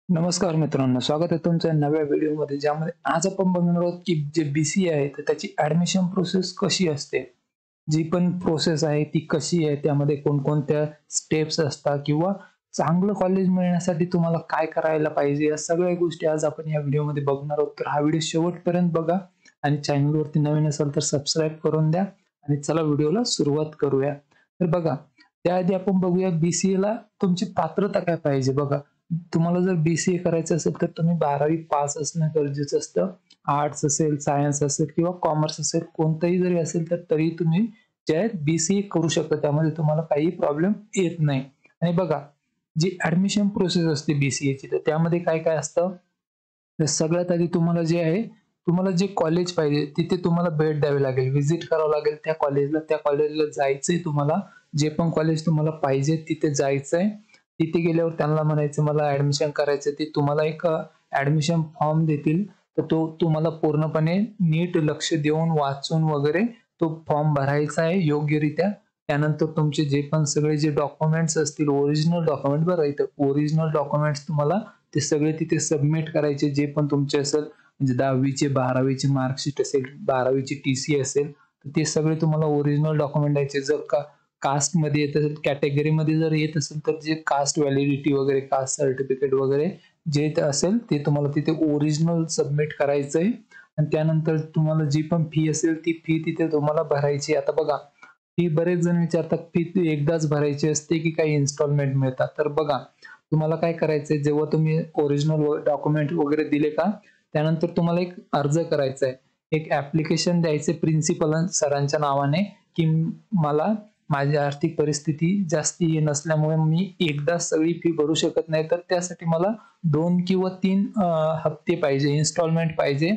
नमस्कार मित्रांनो, स्वागत आहे तुमच्या नव्या व्हिडिओमध्ये, ज्यामध्ये आज आपण बघणार आहोत की जे BCA आहे तर त्याची ऍडमिशन प्रोसेस कशी असते. जी पण प्रोसेस आहे ती कशी आहे, त्यामध्ये कोणकोणत्या स्टेप्स असतात किंवा चांगलं कॉलेज मिळण्यासाठी तुम्हाला काय करायला पाहिजे, या सगळ्या गोष्टी आज आपण या व्हिडिओमध्ये बघणार आहोत. तर हा व्हिडिओ शेवटपर्यंत बघा आणि चॅनलवरती नवीन असाल तर सबस्क्राईब करून द्या आणि चला व्हिडिओला सुरुवात करूया. तर बघा, त्याआधी आपण बघूया BCA ला तुमची पात्रता काय पाहिजे. बघा, तुम्हाला जर BCA करायचं असेल तर तुम्ही 12वी पास असणं गरजेचं असतं. आर्ट्स असेल, सायन्स असेल किंवा कॉमर्स असेल, कोणतंही जरी असेल तर तरी तुम्ही जे आहे BCA करू शकता. त्यामध्ये तुम्हाला काही प्रॉब्लेम येत नाही. आणि बघा, जी ऍडमिशन प्रोसेस असते BCA ची, तर त्यामध्ये काय काय असतं. तर सगळ्यात आधी तुम्हाला जे आहे, तुम्हाला जे कॉलेज पाहिजे तिथे तुम्हाला भेट द्यावी लागेल, व्हिजिट करावं लागेल त्या कॉलेजला जायचंय तुम्हाला. जे पण कॉलेज तुम्हाला पाहिजे तिथे जायचंय. तिथे गेल्यावर त्यांना म्हणायचं मला ऍडमिशन करायचं. ते तुम्हाला एक ऍडमिशन फॉर्म देतील, तर तो तुम्हाला पूर्णपणे नीट लक्ष देऊन वाचून वगैरे तो फॉर्म भरायचा आहे योग्यरित्या. त्यानंतर तुमचे जे पण सगळे जे डॉक्युमेंट्स असतील, ओरिजिनल डॉक्युमेंट, बरं इथं ओरिजिनल डॉक्युमेंट्स तुम्हाला ते सगळे तिथे सबमिट करायचे. जे पण तुमचे असेल, म्हणजे 10वीचे 12वीचे मार्कशीट असेल, 12वीची TC असेल, तर ते सगळे तुम्हाला ओरिजिनल डॉक्युमेंट द्यायचे. जर का कास्ट मध्ये येत असेल, कॅटेगरी मध्ये जर येत असेल तर जे कास्ट व्हॅलिडिटी वगैरे, कास्ट सर्टिफिकेट वगैरे जे असेल ते तुम्हाला तिथे ओरिजिनल सबमिट करायचंय. आणि त्यानंतर तुम्हाला जी पण फी असेल ती फी तिथे तुम्हाला भरायची. आता बघा, फी बरेच जण विचारतात, फी एकदाच भरायची असते की काही इन्स्टॉलमेंट मिळतात. तर बघा, तुम्हाला काय करायचंय, जेव्हा तुम्ही ओरिजिनल डॉक्युमेंट वगैरे दिले का, त्यानंतर तुम्हाला एक अर्ज करायचा आहे, एक ऍप्लिकेशन द्यायचे प्रिन्सिपल सरांच्या नावाने, की मला माझी आर्थिक परिस्थिती जास्ती नसल्यामुळे मी एकदा सगळी फी भरू शकत नाही, तर त्यासाठी मला 2 किंवा 3 हप्ते पाहिजे, इन्स्टॉलमेंट पाहिजे.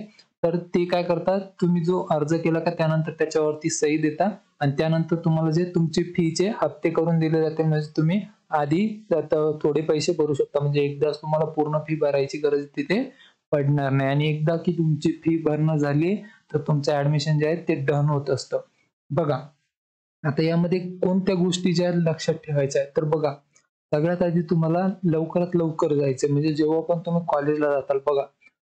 तर ते काय करतात, तुम्ही जो अर्ज केला का त्यानंतर त्याच्यावरती सही देता आणि त्यानंतर तुम्हाला जे तुमचे फीचे हप्ते करून दिले जाते. म्हणजे तुम्ही आधी थोडे पैसे भरू शकता, म्हणजे एकदाच तुम्हाला पूर्ण फी भरायची गरज तिथे पडणार नाही. आणि एकदा की तुमची फी भरणं झाली तर तुमचं ऍडमिशन जे आहे ते डन होत असतं. बघा, आता यामध्ये कोणत्या गोष्टी ज्या लक्षात ठेवायच्या आहेत, तर बघा, सगळ्यात आधी तुम्हाला लवकरात लवकर जायचं. म्हणजे जेव्हा पण तुम्ही कॉलेजला जाताल, बघा,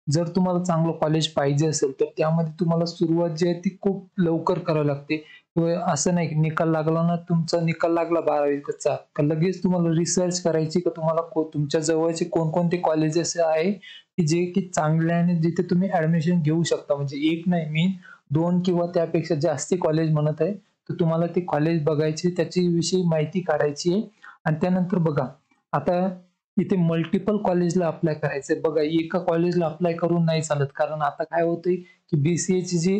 जर तुम्हाला चांगलं कॉलेज पाहिजे असेल तर त्यामध्ये तुम्हाला सुरुवात जी आहे ती खूप लवकर करावी लागते. किंवा असं नाही की निकाल लागला ना, तुमचा निकाल लागला 12वीचा का लगेच तुम्हाला रिसर्च करायची की तुम्हाला तुमच्या जवळचे कोणकोणते कॉलेजेस आहे की जे की चांगले आणि जिथे तुम्ही ऍडमिशन घेऊ शकता. म्हणजे एक नाही, मी 2 किंवा त्यापेक्षा जास्ती कॉलेज म्हणत आहे. तर तुम्हाला ते कॉलेज बघायचे, त्याची विषयी माहिती काढायची आहे. आणि त्यानंतर बघा, आता इथे मल्टिपल कॉलेजला अप्लाय करायचंय. बघा, एका कॉलेजला अप्लाय करून नाही चालत, कारण आता काय होतंय की BCA ची जी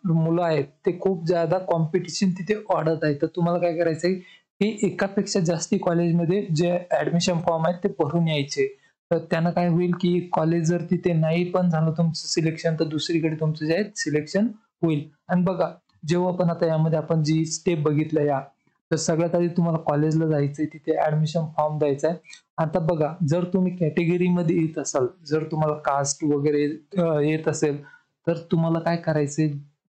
मुलं आहेत ते खूप ज्यादा कॉम्पिटिशन तिथे वाढत आहे. तर तुम्हाला काय करायचंय की एकापेक्षा जास्ती कॉलेजमध्ये जे ऍडमिशन फॉर्म आहेत ते भरून यायचे. तर त्यानं काय होईल की कॉलेज जर तिथे नाही पण झालं तुमचं सिलेक्शन, तर दुसरीकडे तुमचं जे आहे सिलेक्शन होईल. आणि बघा, जेव्हा पण आता यामध्ये आपण जी स्टेप बघितलं या, तर सगळ्यात आधी तुम्हाला कॉलेजला जायचंय, तिथे ऍडमिशन फॉर्म द्यायचा आहे. आता बघा, जर तुम्ही कॅटेगरीमध्ये येत असाल, जर तुम्हाला कास्ट वगैरे येत असेल, तर तुम्हाला काय करायचंय,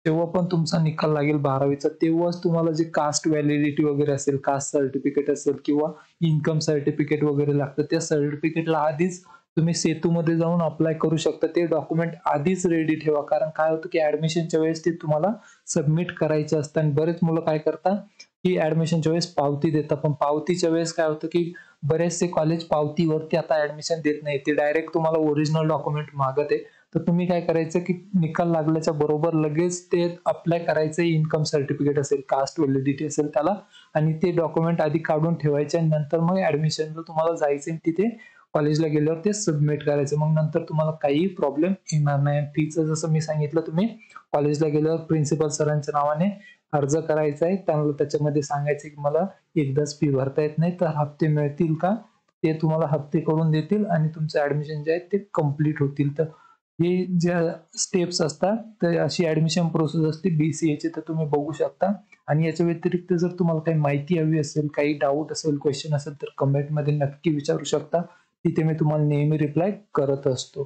जेव्हा पण तुमचा निकाल लागेल 12वीचा, तेव्हाच तुम्हाला जे कास्ट व्हॅलिडिटी वगैरे असेल, कास्ट सर्टिफिकेट असेल किंवा इन्कम सर्टिफिकेट वगैरे लागतं, त्या सर्टिफिकेटला आधीच तुम्ही सेतूमध्ये जाऊन अप्लाय करू शकता. ते डॉक्युमेंट आधीच रेडी ठेवा, कारण काय होतं की ऍडमिशनच्या वेळेस ते तुम्हाला सबमिट करायचे असतं. आणि बरेच मुलं काय करतात की ऍडमिशनच्या वेळेस पावती देतात, पण पावतीच्या वेळेस काय होतं की बरेचसे कॉलेज पावतीवरती आता ऍडमिशन देत नाही, ते डायरेक्ट तुम्हाला ओरिजिनल डॉक्युमेंट मागत आहे. तर तुम्ही काय करायचं की निकाल लागल्याच्या बरोबर लगेच ते अप्लाय करायचं, इन्कम सर्टिफिकेट असेल, कास्ट व्हॅलिडिटी असेल त्याला, आणि ते डॉक्युमेंट आधी काढून ठेवायचे. आणि नंतर मग ऍडमिशनला तुम्हाला जायचं, तिथे कॉलेजला गेल्यावर ते सबमिट करायचं. मग नंतर तुम्हाला काही प्रॉब्लेम येणार नाही. फीचं जसं मी सांगितलं, तुम्ही कॉलेजला गेल्यावर प्रिन्सिपल सरांच्या नावाने अर्ज करायचा आहे. त्यांना त्याच्यामध्ये सांगायचं की मला एकदाच फी भरता येत नाही, तर हप्ते मिळतील का, ते तुम्हाला हप्ते करून देतील आणि तुमचं ऍडमिशन जे आहे ते कम्प्लीट होतील. तर हे ज्या स्टेप्स असतात, तर अशी ऍडमिशन प्रोसेस असते BCA ची, तर तुम्ही बघू शकता. आणि याच्या व्यतिरिक्त जर तुम्हाला काही माहिती हवी असेल, काही डाऊट असेल, क्वेश्चन असेल, तर कमेंटमध्ये नक्की विचारू शकता. तिथे मी तुम्हाला नेहमी रिप्लाय करत असतो.